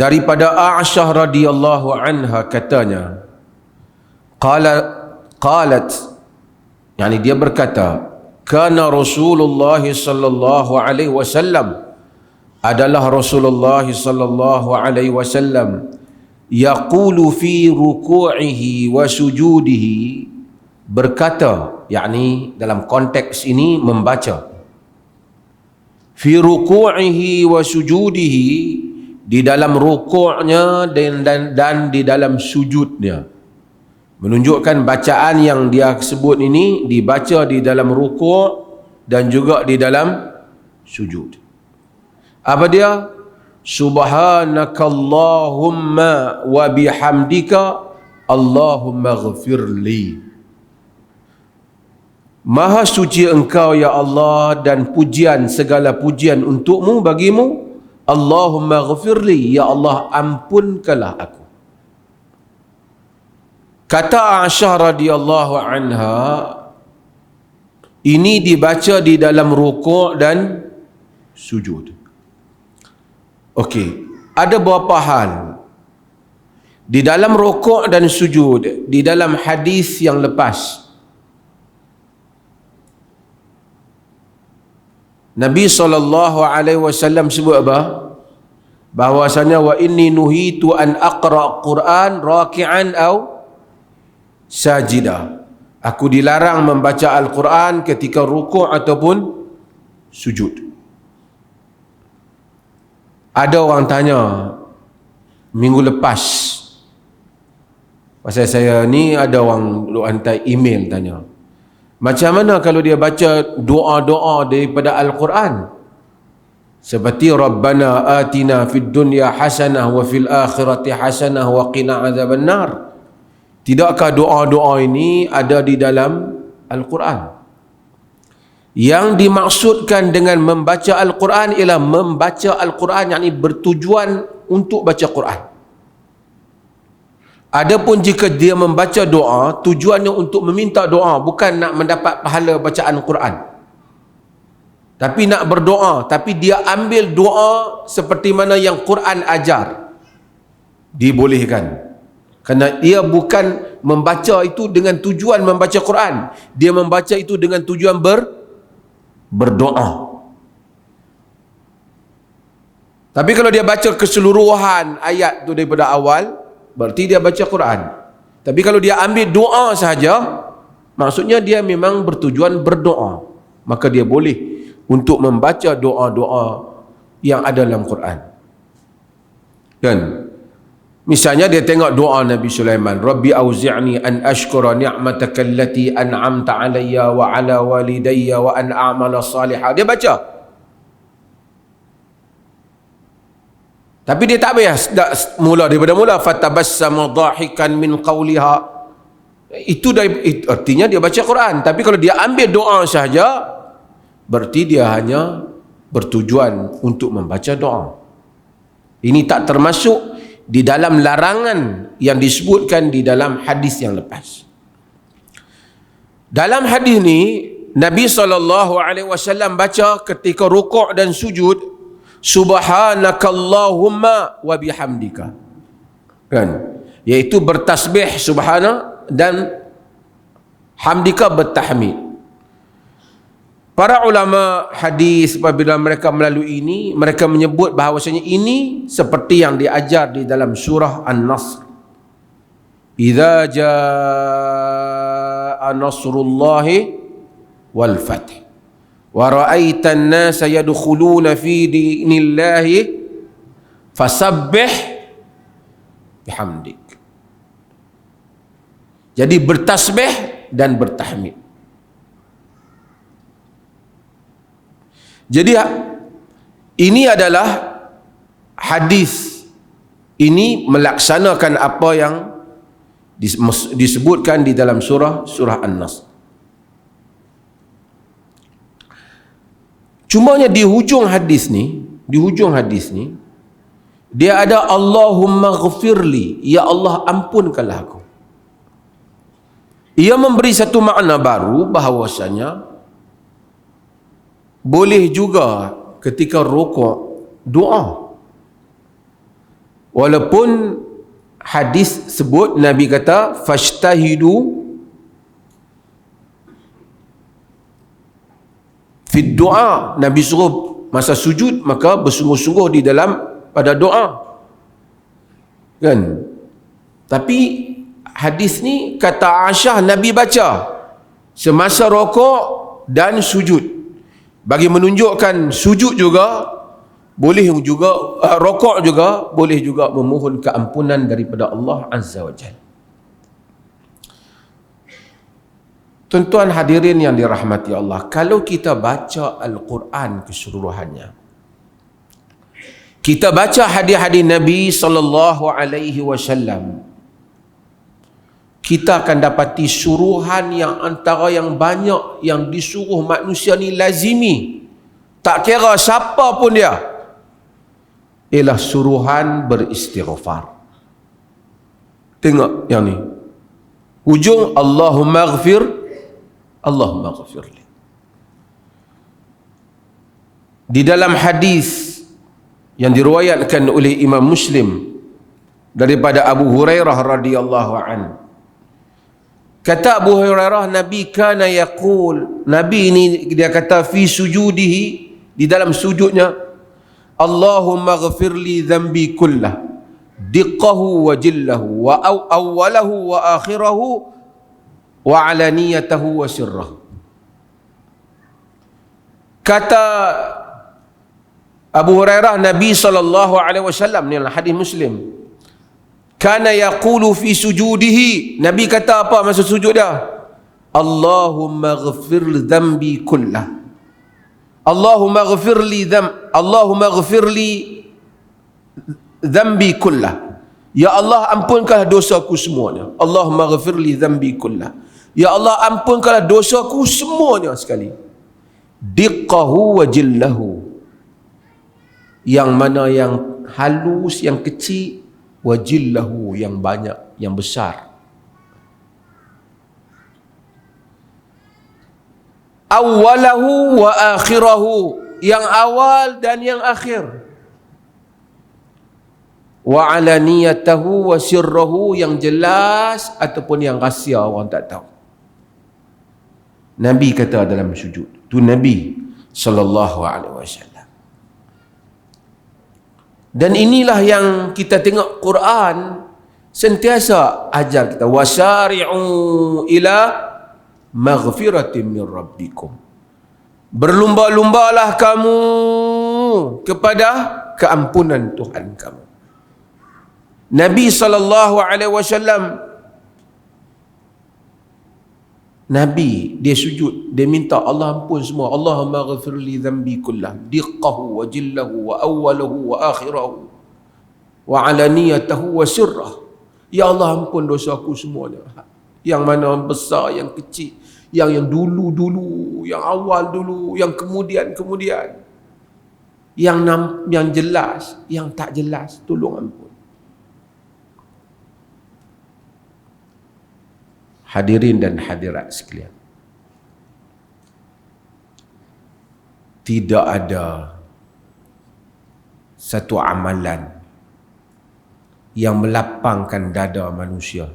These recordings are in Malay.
daripada Aisyah radhiyallahu anha katanya, qalat, yani dia berkata, kana Rasulullah sallallahu alaihi wasallam, adalah Rasulullah sallallahu alaihi wasallam, yaqulu fi ruku'ihi wa sujudihi, berkata, yakni dalam konteks ini membaca, fi ruku'ihi wa sujudihi, di dalam rukuknya dan di dalam sujudnya, menunjukkan bacaan yang dia sebut ini dibaca di dalam rukuk dan juga di dalam sujud. Apa dia? Subhanakallahumma wa bihamdika Allahumma ghafirli. Maha suci engkau ya Allah, dan pujian, segala pujian untukmu, bagimu. Allahumma ghafirli, ya Allah ampunkanlah aku. Kata Aisyah radhiyallahu anha, ini dibaca di dalam rukuk dan sujud. Okey, ada beberapa hal di dalam rukuk dan sujud di dalam hadis yang lepas. Nabi SAW sebut apa? Bahwasanya wa inni nuhitu an aqra Quran raki'an aw sajida. Aku dilarang membaca Al-Quran ketika rukuk ataupun sujud. Ada orang tanya minggu lepas, pasal saya ni ada orang hantar email tanya, macam mana kalau dia baca doa-doa daripada Al-Quran seperti Rabbana atina fid dunya hasanah wa fil akhirati hasanah wa qina azabannar? Tidakkah doa-doa ini ada di dalam Al-Quran? Yang dimaksudkan dengan membaca Al-Quran ialah membaca Al-Quran, yakni bertujuan untuk baca Quran. Adapun jika dia membaca doa, tujuannya untuk meminta doa, bukan nak mendapat pahala bacaan Quran, tapi nak berdoa, tapi dia ambil doa seperti mana yang Quran ajar, dibolehkan. Kerana dia bukan membaca itu dengan tujuan membaca Quran, dia membaca itu dengan tujuan berdoa. Tapi kalau dia baca keseluruhan ayat tu daripada awal, berarti dia baca Quran. Tapi kalau dia ambil doa sahaja, maksudnya dia memang bertujuan berdoa, maka dia boleh untuk membaca doa-doa yang ada dalam Quran. Kan? Misalnya dia tengok doa Nabi Sulaiman, Rabbi auzi'ni an ashkura ni'mataka allati an'amta alayya wa ala walidayya wa an a'mala salihah. Dia baca. Tapi dia tak payah mula daripada mula, fatabassama dhahikan min qawliha. Itu artinya dia baca Quran. Tapi kalau dia ambil doa sahaja, berarti dia hanya bertujuan untuk membaca doa. Ini tak termasuk di dalam larangan yang disebutkan di dalam hadis yang lepas. Dalam hadis ni Nabi SAW baca ketika rukuk dan sujud, subhanakallahumma wa bihamdika, kan, iaitu bertasbih subhana dan hamdika bertahmid. Para ulama hadis apabila mereka melalui ini, mereka menyebut bahawasanya ini seperti yang diajar di dalam surah An-Nasr. Idza jaa nasrullahi wal fath wa ra'aitan nasa yadkhuluna fi dinillahi fasabbih bihamdik. Jadi bertasbih dan bertahmid. Jadi ini adalah hadis ini melaksanakan apa yang disebutkan di dalam surah An-Nasr. Cumanya di hujung hadis ni, dia ada Allahumma ghafirli, ya Allah ampunkanlah aku. Ia memberi satu makna baru bahawasanya boleh juga ketika rukuk doa. Walaupun hadis sebut Nabi kata fashtahidu fi doa, Nabi suruh masa sujud maka bersungguh-sungguh di dalam pada doa, kan? Tapi hadis ni kata Aisyah Nabi baca semasa rokok dan sujud, bagi menunjukkan sujud juga boleh juga, rokok juga boleh juga memohon keampunan daripada Allah Azza wa Jalla. Tuan-tuan hadirin yang dirahmati Allah, kalau kita baca Al-Quran keseluruhannya, kita baca hadis-hadis Nabi sallallahu alaihi wasallam, kita akan dapati suruhan yang antara yang banyak yang disuruh manusia ni lazimi, tak kira siapa pun dia, ialah suruhan beristighfar. Tengok yang ni, hujung Allahumma ghafir, Allahumma ghafirli. Di dalam hadis yang diriwayatkan oleh Imam Muslim daripada Abu Hurairah radhiyallahu anhu, kata Abu Hurairah, Nabi kana yaqul, Nabi ini dia kata fi sujudihi, di dalam sujudnya, Allahumma ghafirli dhanbi kullah diqqahu wa jillahu wa awwalahu wa akhirahu wa alaniyatahu wa sirrahu. Kata Abu Hurairah, Nabi sallallahu alaihi wasallam, ni hadis Muslim, kana yaqulu fi sujudihi, Nabi kata apa masa sujud dia? Allahumma ghafir dhanbi kullah, Allahumma ghafirli Allahumma ghafirli dhanbi kullah, ya Allah ampunkanlah dosaku semuanya. Allahumma ghafirli dhanbi kullah, ya Allah ampunkanlah dosaku semuanya sekali. Diqqahu wa jillahu, yang mana yang halus, yang kecil, wa jillahu, yang banyak, yang besar. Awwalahu wa akhirahu, yang awal dan yang akhir. Wa alaniyatahu wa sirrahu, yang jelas ataupun yang rahsia orang tak tahu. Nabi kata dalam sujud tu, Nabi sallallahu alaihi wasallam. Dan inilah yang kita tengok Quran sentiasa ajar kita, wasari'u ila maghfiratin min rabbikum, berlumba-lumbalah kamu kepada keampunan Tuhan kamu. Nabi sallallahu alaihi wasallam, Nabi dia sujud, dia minta Allah ampun semua. Allahumma ghafirli dhanbi kullah diqqahu wa jillahu wa awwalahu wa akhirahu wa alaniyatahu wa sirrahu. Ya Allah ampun dosaku semuanya, yang mana besar, yang kecil, yang dulu-dulu, yang awal dulu, yang kemudian, yang jelas, yang tak jelas, tolong ampun. Hadirin dan hadirat sekalian, tidak ada satu amalan yang melapangkan dada manusia,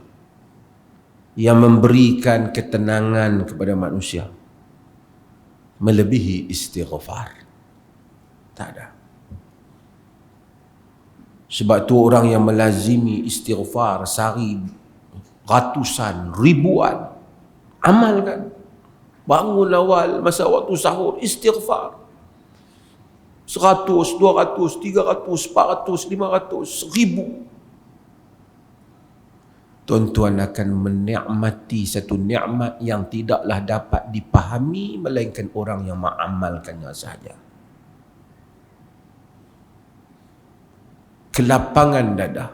yang memberikan ketenangan kepada manusia melebihi istighfar. Tak ada. Sebab tu orang yang melazimi istighfar sehari ratusan, ribuan, amalkan. Bangun awal masa waktu sahur istighfar 100, 200, 300, 400, 500, 1000. Tuan-tuan akan menikmati satu nikmat yang tidaklah dapat dipahami melainkan orang yang mengamalkannya sahaja. Kelapangan dada,